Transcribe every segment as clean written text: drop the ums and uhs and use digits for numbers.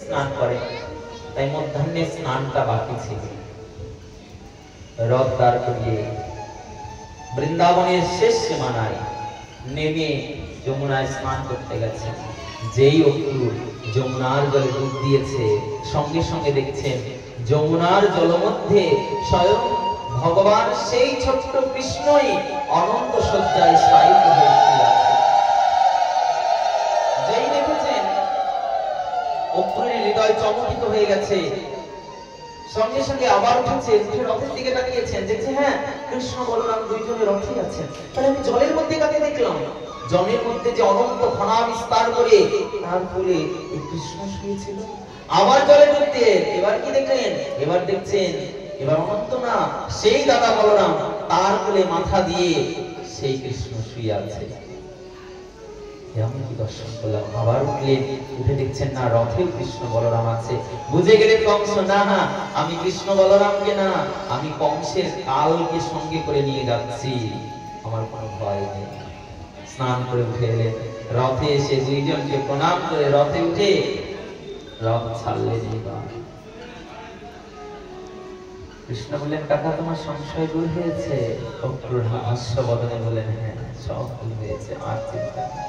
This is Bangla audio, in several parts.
স্নান করে, তাই মধ্যাহ্নে স্নানটা বাকি ছিল। রথ দাঁড় করিয়ে বৃন্দাবনের শেষ সীমানায় নেমে যমুনায় স্নান করতে গেছে। যেই অক্রুর যমুনার জলে ডুব দিয়েছে, সঙ্গে সঙ্গে দেখছেন যমুনার জলমধ্যে স্বয়ং ভগবান সেই ছোট্ট কৃষ্ণই অনন্ত শয্যায় শায়িত হয়ে শুয়ে আছে। যেই দেখেছেন অক্রুরের হৃদয় চমকিত হয়ে গেছে, সঙ্গে সঙ্গে আবার উঠেছে, উঠে রথের দিকে তাকিয়েছেন, দেখছে হ্যাঁ কৃষ্ণ বলরাম দুইজনে রথে আছেন। তাহলে আমি জলের মধ্যে কাকে দেখলাম? জলের মধ্যে যে অনন্ত ঘনা বিস্তার করে তার কোলে কৃষ্ণ শুয়েছিল। আবার জলে ঢুকতে এবার কি দেখলেন? এবার দেখছেন এবার অনন্ত না, সেই দাদা বলরাম, তার কোলে মাথা দিয়ে সেই কৃষ্ণ শুয়ে আছে। আমি কি দর্শন করলাম? আবার উঠলেন, উঠে দেখছেন না রথে কৃষ্ণ বলরাম আছে। বুঝে গেলেন কংস, না না আমি কৃষ্ণ বলরামকে না, আমি কংসের কালকে সঙ্গে করে নিয়ে যাচ্ছি, আমার কোনো ভয় নেই। স্নান করে উঠে এলেন, রথে এসে দুইজনকে প্রণাম করে রথে উঠে রথ ছাড়লেন। কৃষ্ণ বললেন, কাকা তোমার সংশয় দূর হয়েছে? অক্রুর হাস্য বদনে বলেন, হ্যাঁ সব দূর হয়েছে, আর চিন্তা নেই।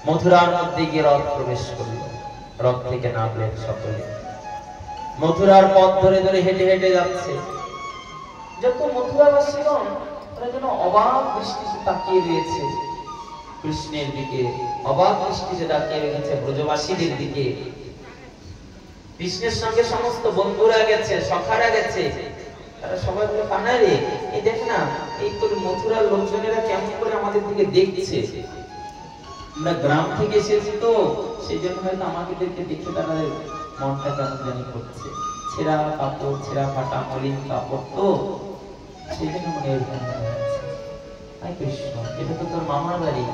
মথুরার মধ্যে গিয়ে রথ প্রবেশ করল, রথ থেকে নামলেন সকলে। মথুরার পথ ধরে ধরে হেঁটে হেঁটে যাচ্ছে। যত মথুরাবাসীগণ তারা যেন অবাক দৃষ্টিতে তাকিয়ে রয়েছে কৃষ্ণের দিকে, অবাক দৃষ্টিতে তাকিয়ে রয়েছে ব্রজবাসীদের দিকে। কৃষ্ণের সঙ্গে সমস্ত বন্ধুরা গেছে, সখারা গেছে, তারা সবাই বলে, কানা রে এই দেখ না, এই তোর মথুরার লোকজনেরা কেমন করে আমাদের দিকে দেখছে। আমরা গ্রাম থেকে এসেছি তো সেই জন্য হয়তো আমাদেরকে দেখে তাদের মনটা কেমন জানি করছে। ছেঁড়া কাপড়, ছেঁড়া ফাটা মলিন কাপড়, তো সেই জন্য মনে এরকম হচ্ছে। কৃষ্ণ, এটা তো তোর মামার বাড়ি,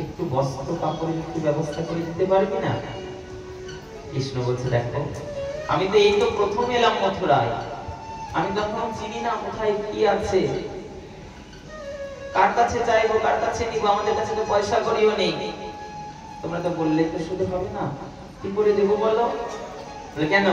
একটু বস্ত্র কাপড়ের একটু ব্যবস্থা করে দিতে পারবি না? কৃষ্ণ বলছে, দেখো আমি তো এই তো প্রথম এলাম মথুরায়, আমি তখন চিনি না কোথায় কি আছে, কার কাছে চাইবো, কার কাছে নিবো, আমাদের কাছে তো পয়সা করিও নেই। তোমরা তো বললে তো শুধু হবে না, কি করে দেবো বলো? কেন?